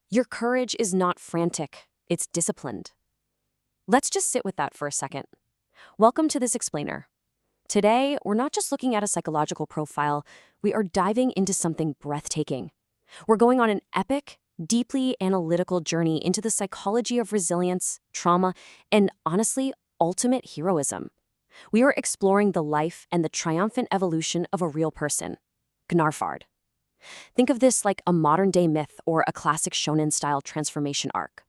Your courage is not frantic, it's disciplined. Let's just sit with that for a second. Welcome to this explainer. Today, we're not just looking at a psychological profile, we are diving into something breathtaking. We're going on an epic, deeply analytical journey into the psychology of resilience, trauma, and honestly, ultimate heroism. We are exploring the life and the triumphant evolution of a real person, Gnarfard. Think of this like a modern-day myth or a classic shonen-style transformation arc.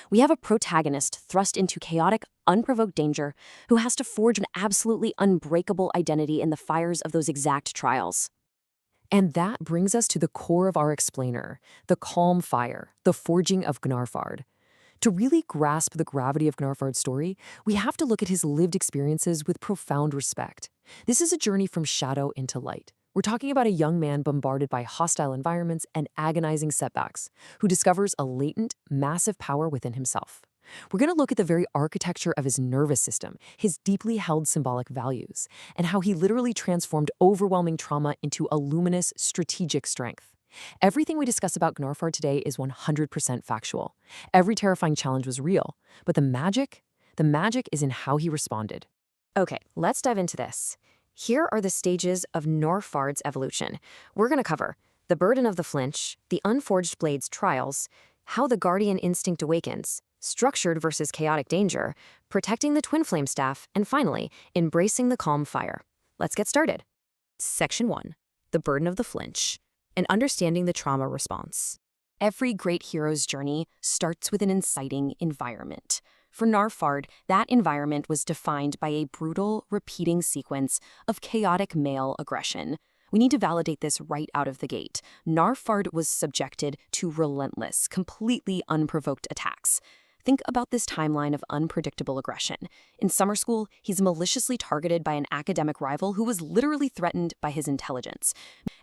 We have a protagonist thrust into chaotic, unprovoked danger who has to forge an absolutely unbreakable identity in the fires of those exact trials. And that brings us to the core of our explainer, the calm fire, the forging of Gnarfard. To really grasp the gravity of Gnarfard's story, we have to look at his lived experiences with profound respect. This is a journey from shadow into light. We're talking about a young man bombarded by hostile environments and agonizing setbacks, who discovers a latent, massive power within himself. We're going to look at the very architecture of his nervous system, his deeply held symbolic values, and how he literally transformed overwhelming trauma into a luminous, strategic strength. Everything we discuss about Gnarfard today is 100% factual. Every terrifying challenge was real, but the magic is in how he responded. Okay, let's dive into this. Here are the stages of Gnarfard's evolution. We're going to cover the burden of the flinch, the unforged blade's trials, how the guardian instinct awakens, structured versus chaotic danger, protecting the twin flame staff, and finally, embracing the calm fire. Let's get started. Section 1. The burden of the flinch, and understanding the trauma response. Every great hero's journey starts with an inciting environment. For Gnarfard, that environment was defined by a brutal, repeating sequence of chaotic male aggression. We need to validate this right out of the gate. Gnarfard was subjected to relentless, completely unprovoked attacks. Think about this timeline of unpredictable aggression. In summer school, he's maliciously targeted by an academic rival who was literally threatened by his intelligence.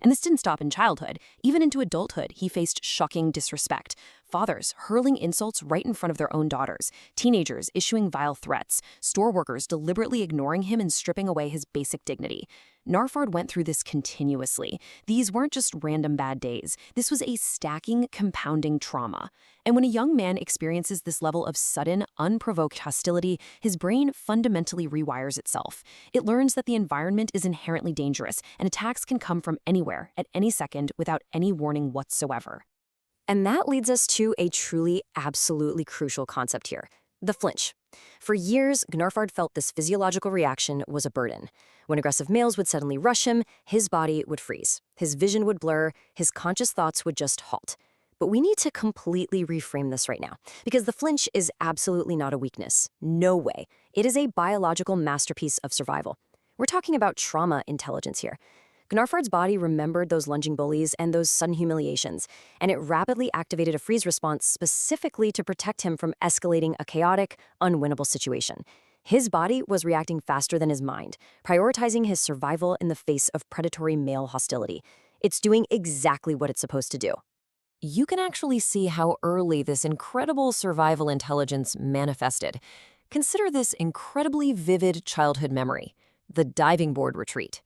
And this didn't stop in childhood. Even into adulthood, he faced shocking disrespect. Fathers hurling insults right in front of their own daughters, teenagers issuing vile threats, store workers deliberately ignoring him and stripping away his basic dignity. Gnarfard went through this continuously. These weren't just random bad days. This was a stacking, compounding trauma. And when a young man experiences this level of sudden, unprovoked hostility, his brain fundamentally rewires itself. It learns that the environment is inherently dangerous, and attacks can come from anywhere, at any second, without any warning whatsoever. And that leads us to a truly, absolutely crucial concept here, the flinch. For years, Gnarfard felt this physiological reaction was a burden. When aggressive males would suddenly rush him, his body would freeze. His vision would blur, his conscious thoughts would just halt. But we need to completely reframe this right now, because the flinch is absolutely not a weakness. No way. It is a biological masterpiece of survival. We're talking about trauma intelligence here. Gnarfard's body remembered those lunging bullies and those sudden humiliations, and it rapidly activated a freeze response specifically to protect him from escalating a chaotic, unwinnable situation. His body was reacting faster than his mind, prioritizing his survival in the face of predatory male hostility. It's doing exactly what it's supposed to do. You can actually see how early this incredible survival intelligence manifested. Consider this incredibly vivid childhood memory, the diving board retreat.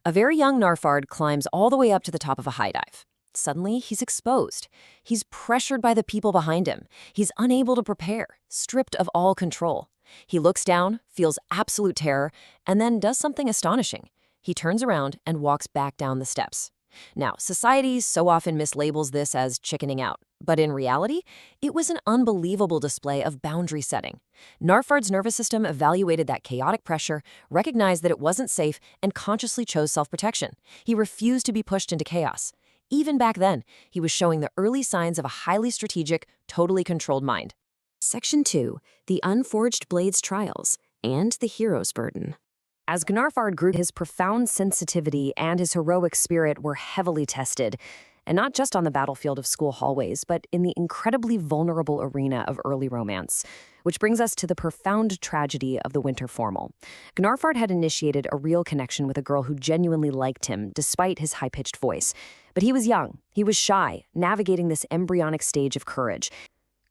A very young Gnarfard climbs all the way up to the top of a high dive. Suddenly, he's exposed. He's pressured by the people behind him. He's unable to prepare, stripped of all control. He looks down, feels absolute terror, and then does something astonishing. He turns around and walks back down the steps. Now, society so often mislabels this as chickening out, but in reality, it was an unbelievable display of boundary setting. Gnarfard's nervous system evaluated that chaotic pressure, recognized that it wasn't safe, and consciously chose self-protection. He refused to be pushed into chaos. Even back then, he was showing the early signs of a highly strategic, totally controlled mind. Section 2. The Unforged Blade's Trials and the Hero's Burden. As Gnarfard grew, his profound sensitivity and his heroic spirit were heavily tested, and not just on the battlefield of school hallways, but in the incredibly vulnerable arena of early romance. Which brings us to the profound tragedy of the winter formal. Gnarfard had initiated a real connection with a girl who genuinely liked him, despite his high-pitched voice. But he was young, he was shy, navigating this embryonic stage of courage.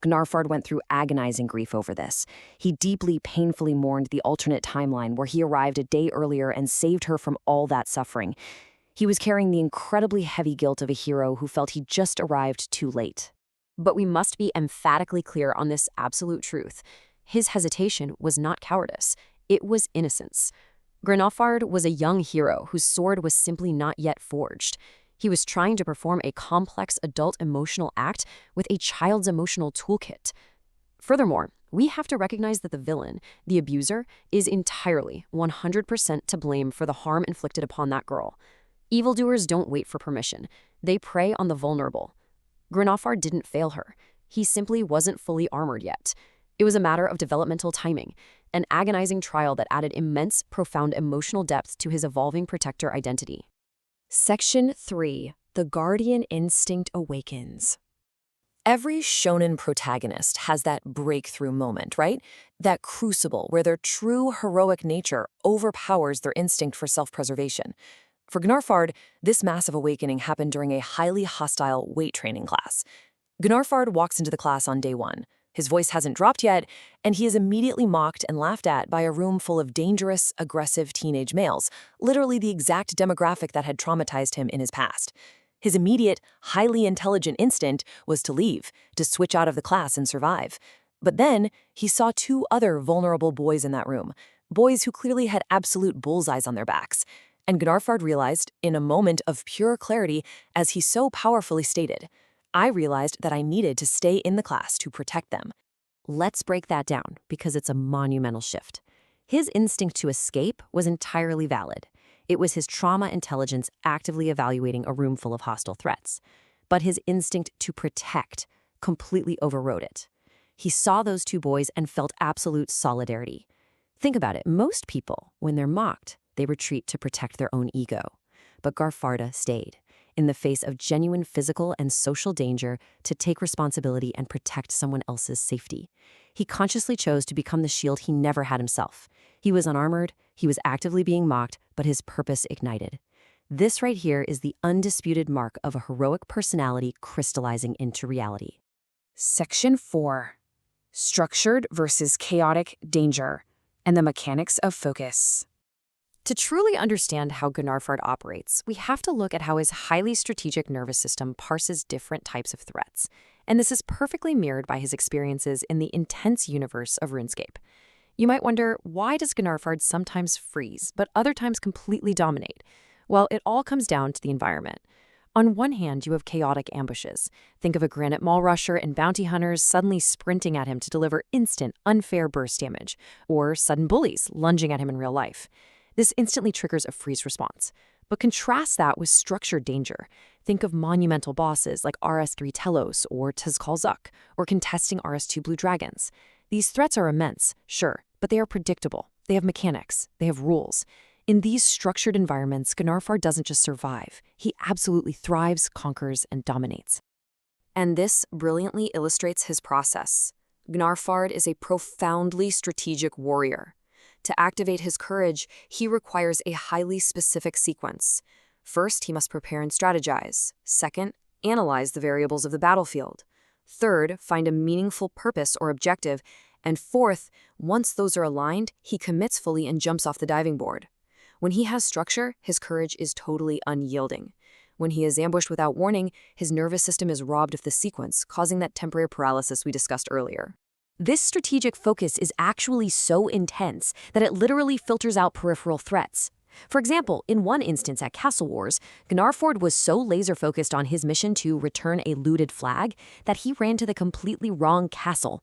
Gnarfard went through agonizing grief over this. He deeply, painfully mourned the alternate timeline where he arrived a day earlier and saved her from all that suffering. He was carrying the incredibly heavy guilt of a hero who felt he just arrived too late. But we must be emphatically clear on this absolute truth. His hesitation was not cowardice. It was innocence. Grenalfard was a young hero whose sword was simply not yet forged. He was trying to perform a complex adult emotional act with a child's emotional toolkit. Furthermore, we have to recognize that the villain, the abuser, is entirely 100% to blame for the harm inflicted upon that girl. Evildoers don't wait for permission. They prey on the vulnerable. Grenalfard didn't fail her. He simply wasn't fully armored yet. It was a matter of developmental timing, an agonizing trial that added immense, profound emotional depth to his evolving protector identity. Section 3. The Guardian Instinct Awakens. Every shonen protagonist has that breakthrough moment, right? That crucible where their true heroic nature overpowers their instinct for self-preservation. For Grenalfard, this massive awakening happened during a highly hostile weight training class. Grenalfard walks into the class on day 1. His voice hasn't dropped yet, and he is immediately mocked and laughed at by a room full of dangerous, aggressive teenage males, literally the exact demographic that had traumatized him in his past. His immediate, highly intelligent instinct was to leave, to switch out of the class and survive. But then, he saw 2 other vulnerable boys in that room, boys who clearly had absolute bullseyes on their backs. And Grenalfard realized, in a moment of pure clarity, as he so powerfully stated, I realized that I needed to stay in the class to protect them. Let's break that down, because it's a monumental shift. His instinct to escape was entirely valid. It was his trauma intelligence actively evaluating a room full of hostile threats. But his instinct to protect completely overrode it. He saw those 2 boys and felt absolute solidarity. Think about it. Most people, when they're mocked, they retreat to protect their own ego. But Garfarda stayed, in the face of genuine physical and social danger, to take responsibility and protect someone else's safety. He consciously chose to become the shield he never had himself. He was unarmored, he was actively being mocked, but his purpose ignited. This right here is the undisputed mark of a heroic personality crystallizing into reality. Section 4. Structured versus chaotic danger, and the mechanics of focus. To truly understand how Grenalfard operates, we have to look at how his highly strategic nervous system parses different types of threats. And this is perfectly mirrored by his experiences in the intense universe of RuneScape. You might wonder, why does Grenalfard sometimes freeze, but other times completely dominate? Well, it all comes down to the environment. On one hand, you have chaotic ambushes. Think of a granite mall rusher and bounty hunters suddenly sprinting at him to deliver instant, unfair burst damage, or sudden bullies lunging at him in real life. This instantly triggers a freeze response. But contrast that with structured danger. Think of monumental bosses like RS3 Telos or Tz-Kal-Zuk, or contesting RS2 Blue Dragons. These threats are immense, sure, but they are predictable. They have mechanics. They have rules. In these structured environments, Grenalfard doesn't just survive. He absolutely thrives, conquers, and dominates. And this brilliantly illustrates his process. Grenalfard is a profoundly strategic warrior. To activate his courage, he requires a highly specific sequence. First, he must prepare and strategize. Second, analyze the variables of the battlefield. Third, find a meaningful purpose or objective. And fourth, once those are aligned, he commits fully and jumps off the diving board. When he has structure, his courage is totally unyielding. When he is ambushed without warning, his nervous system is robbed of the sequence, causing that temporary paralysis we discussed earlier. This strategic focus is actually so intense that it literally filters out peripheral threats. For example, in one instance at Castle Wars, Grenalfard was so laser-focused on his mission to return a looted flag that he ran to the completely wrong castle.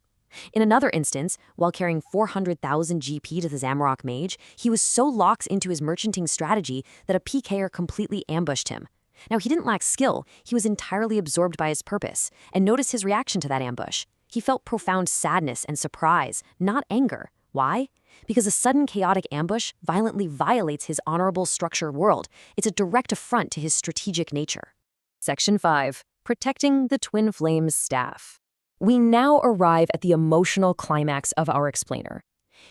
In another instance, while carrying 400,000 GP to the Zamorak mage, he was so locked into his merchanting strategy that a PK'er completely ambushed him. Now, he didn't lack skill, he was entirely absorbed by his purpose, and notice his reaction to that ambush. He felt profound sadness and surprise, not anger. Why? Because a sudden chaotic ambush violently violates his honorable structure world. It's a direct affront to his strategic nature. Section 5. Protecting the Twin Flames Staff. We now arrive at the emotional climax of our explainer.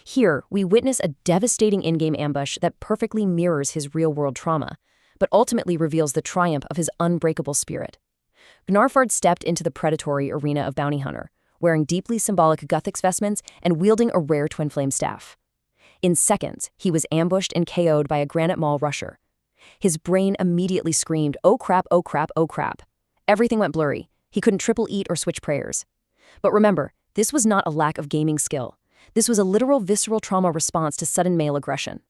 Here, we witness a devastating in-game ambush that perfectly mirrors his real-world trauma, but ultimately reveals the triumph of his unbreakable spirit. Grenalfard stepped into the predatory arena of Bounty Hunter, wearing deeply symbolic Guthix vestments and wielding a rare Twin Flame staff. In seconds, he was ambushed and KO'd by a granite mall rusher. His brain immediately screamed, "Oh crap, oh crap, oh crap." Everything went blurry. He couldn't triple eat or switch prayers. But remember, this was not a lack of gaming skill. This was a literal visceral trauma response to sudden male aggression.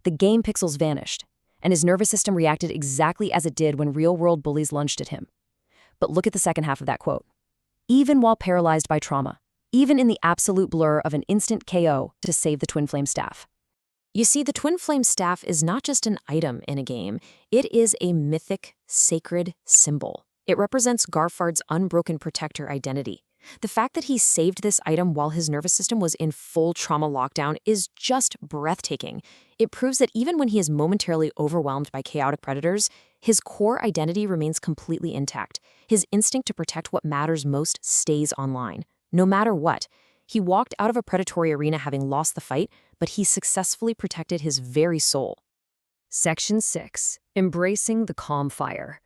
The game pixels vanished, and his nervous system reacted exactly as it did when real-world bullies lunged at him. But look at the second half of that quote. Even while paralyzed by trauma, even in the absolute blur of an instant KO to save the Twin Flame Staff. You see, the Twin Flame Staff is not just an item in a game, it is a mythic, sacred symbol. It represents Garfard's unbroken protector identity. The fact that he saved this item while his nervous system was in full trauma lockdown is just breathtaking. It proves that even when he is momentarily overwhelmed by chaotic predators, his core identity remains completely intact. His instinct to protect what matters most stays online, no matter what. He walked out of a predatory arena having lost the fight, but he successfully protected his very soul. Section 6. Embracing the Calm Fire.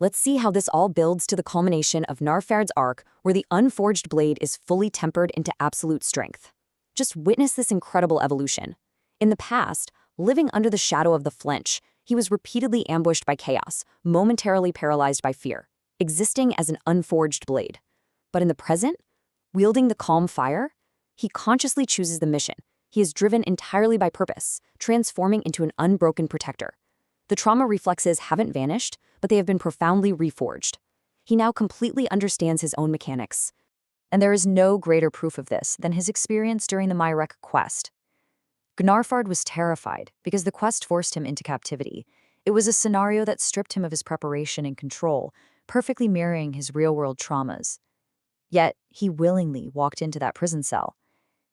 Let's see how this all builds to the culmination of Narfard's arc, where the unforged blade is fully tempered into absolute strength. Just witness this incredible evolution. In the past, living under the shadow of the flinch, he was repeatedly ambushed by chaos, momentarily paralyzed by fear, existing as an unforged blade. But in the present, wielding the calm fire, he consciously chooses the mission. He is driven entirely by purpose, transforming into an unbroken protector. The trauma reflexes haven't vanished, but they have been profoundly reforged. He now completely understands his own mechanics. And there is no greater proof of this than his experience during the Myrek quest. Gnarfard was terrified because the quest forced him into captivity. It was a scenario that stripped him of his preparation and control, perfectly mirroring his real-world traumas. Yet, he willingly walked into that prison cell.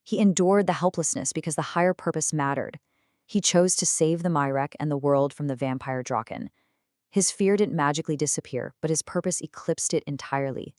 He endured the helplessness because the higher purpose mattered. He chose to save the Myrek and the world from the vampire Draken. His fear didn't magically disappear, but his purpose eclipsed it entirely.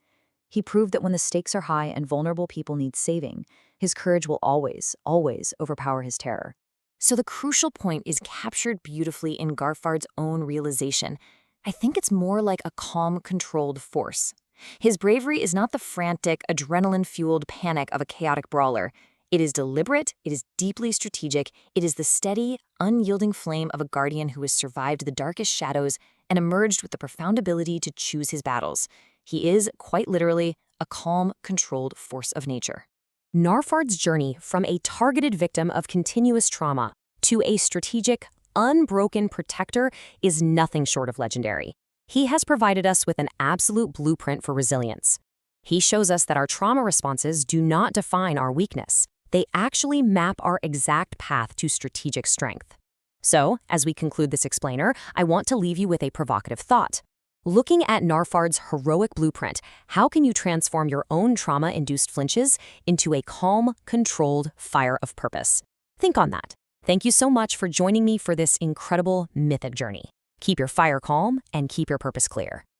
He proved that when the stakes are high and vulnerable people need saving, his courage will always, always overpower his terror. So the crucial point is captured beautifully in Garfard's own realization. I think it's more like a calm, controlled force. His bravery is not the frantic, adrenaline-fueled panic of a chaotic brawler. It is deliberate, it is deeply strategic, it is the steady, unyielding flame of a guardian who has survived the darkest shadows and emerged with the profound ability to choose his battles. He is, quite literally, a calm, controlled force of nature. Narfard's journey from a targeted victim of continuous trauma to a strategic, unbroken protector is nothing short of legendary. He has provided us with an absolute blueprint for resilience. He shows us that our trauma responses do not define our weakness. They actually map our exact path to strategic strength. So, as we conclude this explainer, I want to leave you with a provocative thought. Looking at Narfard's heroic blueprint, how can you transform your own trauma-induced flinches into a calm, controlled fire of purpose? Think on that. Thank you so much for joining me for this incredible mythic journey. Keep your fire calm and keep your purpose clear.